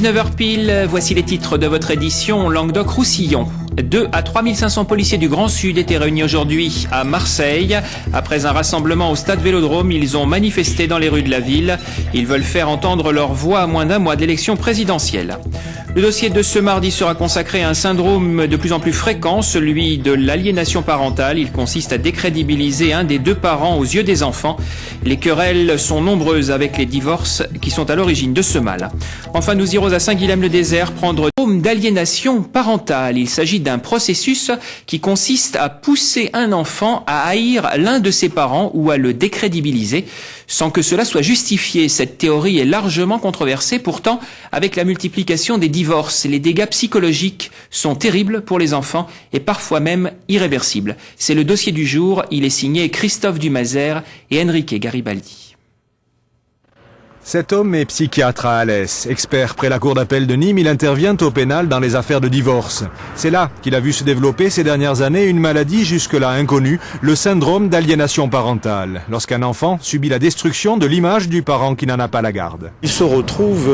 19h pile, voici les titres de votre édition Languedoc-Roussillon. 2 à 3500 policiers du Grand Sud étaient réunis aujourd'hui à Marseille. Après un rassemblement au stade Vélodrome, ils ont manifesté dans les rues de la ville. Ils veulent faire entendre leur voix à moins d'un mois de l'élection présidentielle. Le dossier de ce mardi sera consacré à un syndrome de plus en plus fréquent, celui de l'aliénation parentale. Il consiste à décrédibiliser un des deux parents aux yeux des enfants. Les querelles sont nombreuses avec les divorces qui sont à l'origine de ce mal. Enfin, nous irons à Saint-Guilhem-le-Désert prendre syndrome d'aliénation parentale. Il s'agit d'un processus qui consiste à pousser un enfant à haïr l'un de ses parents ou à le décrédibiliser sans que cela soit justifié. Cette théorie est largement controversée. Pourtant, avec la multiplication des divorces, les dégâts psychologiques sont terribles pour les enfants et parfois même irréversibles. C'est le dossier du jour. Il est signé Christophe Dumazer et Enrique Garibaldi. Cet homme est psychiatre à Alès. Expert près la cour d'appel de Nîmes, il intervient au pénal dans les affaires de divorce. C'est là qu'il a vu se développer ces dernières années une maladie jusque-là inconnue, le syndrome d'aliénation parentale, lorsqu'un enfant subit la destruction de l'image du parent qui n'en a pas la garde. Il se retrouve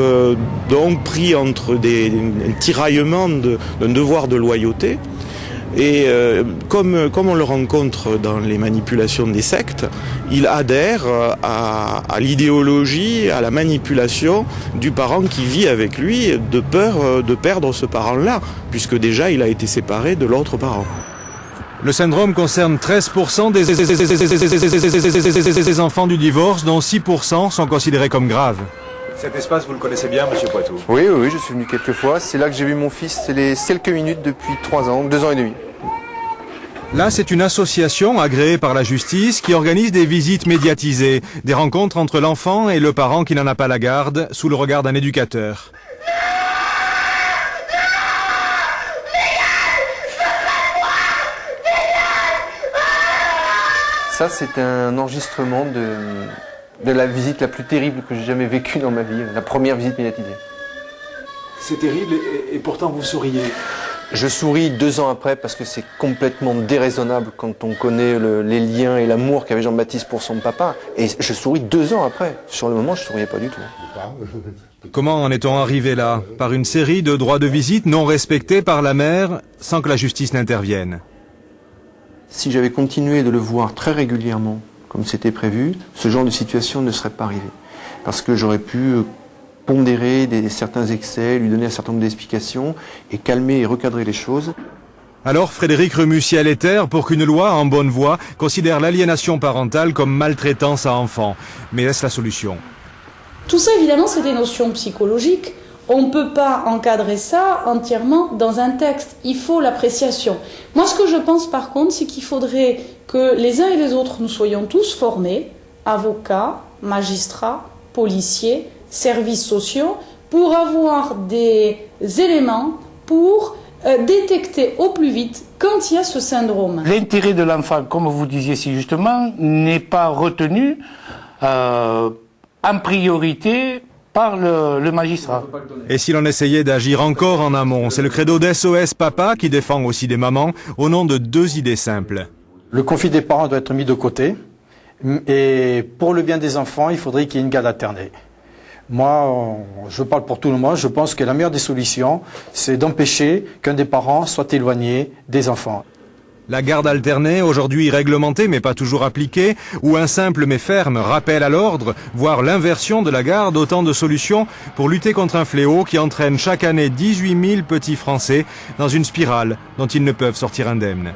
donc pris entre un tiraillement d'un devoir de loyauté. Et comme on le rencontre dans les manipulations des sectes, il adhère à l'idéologie, à la manipulation du parent qui vit avec lui de peur de perdre ce parent-là, puisque déjà il a été séparé de l'autre parent. Le syndrome concerne 13% des enfants du divorce, dont 6% sont considérés comme graves. Cet espace, vous le connaissez bien, monsieur Poitou? Oui, je suis venu quelques fois. C'est là que j'ai vu mon fils, c'est les quelques minutes depuis 2 ans et demi. Là, c'est une association agréée par la justice qui organise des visites médiatisées, des rencontres entre l'enfant et le parent qui n'en a pas la garde, sous le regard d'un éducateur. Ça, c'est un enregistrement de la visite la plus terrible que j'ai jamais vécue dans ma vie, la première visite médiatisée. C'est terrible et pourtant vous souriez. Je souris 2 ans après parce que c'est complètement déraisonnable quand on connaît les liens et l'amour qu'avait Jean-Baptiste pour son papa. Et je souris 2 ans après. Sur le moment, je ne souriais pas du tout. Comment en est-on arrivé là? Par une série de droits de visite non respectés par la mère sans que la justice n'intervienne. Si j'avais continué de le voir très régulièrement, comme c'était prévu, ce genre de situation ne serait pas arrivé. Parce que j'aurais pu pondérer certains excès, lui donner un certain nombre d'explications et calmer et recadrer les choses. Alors Frédéric Remusciel-Ether pour qu'une loi en bonne voie considère l'aliénation parentale comme maltraitance à enfant. Mais est-ce la solution? Tout ça, évidemment, c'est des notions psychologiques. On ne peut pas encadrer ça entièrement dans un texte. Il faut l'appréciation. Moi, ce que je pense, par contre, c'est qu'il faudrait que les uns et les autres, nous soyons tous formés, avocats, magistrats, policiers, services sociaux, pour avoir des éléments pour détecter au plus vite quand il y a ce syndrome. L'intérêt de l'enfant, comme vous disiez si justement, n'est pas retenu en priorité par le magistrat. Et si l'on essayait d'agir encore en amont? C'est le credo d'SOS Papa qui défend aussi des mamans au nom de 2 idées simples. Le conflit des parents doit être mis de côté et pour le bien des enfants, il faudrait qu'il y ait une garde alternée. Moi, je parle pour tout le monde, je pense que la meilleure des solutions, c'est d'empêcher qu'un des parents soit éloigné des enfants. La garde alternée, aujourd'hui réglementée mais pas toujours appliquée, ou un simple mais ferme rappel à l'ordre, voire l'inversion de la garde, autant de solutions pour lutter contre un fléau qui entraîne chaque année 18 000 petits Français dans une spirale dont ils ne peuvent sortir indemnes.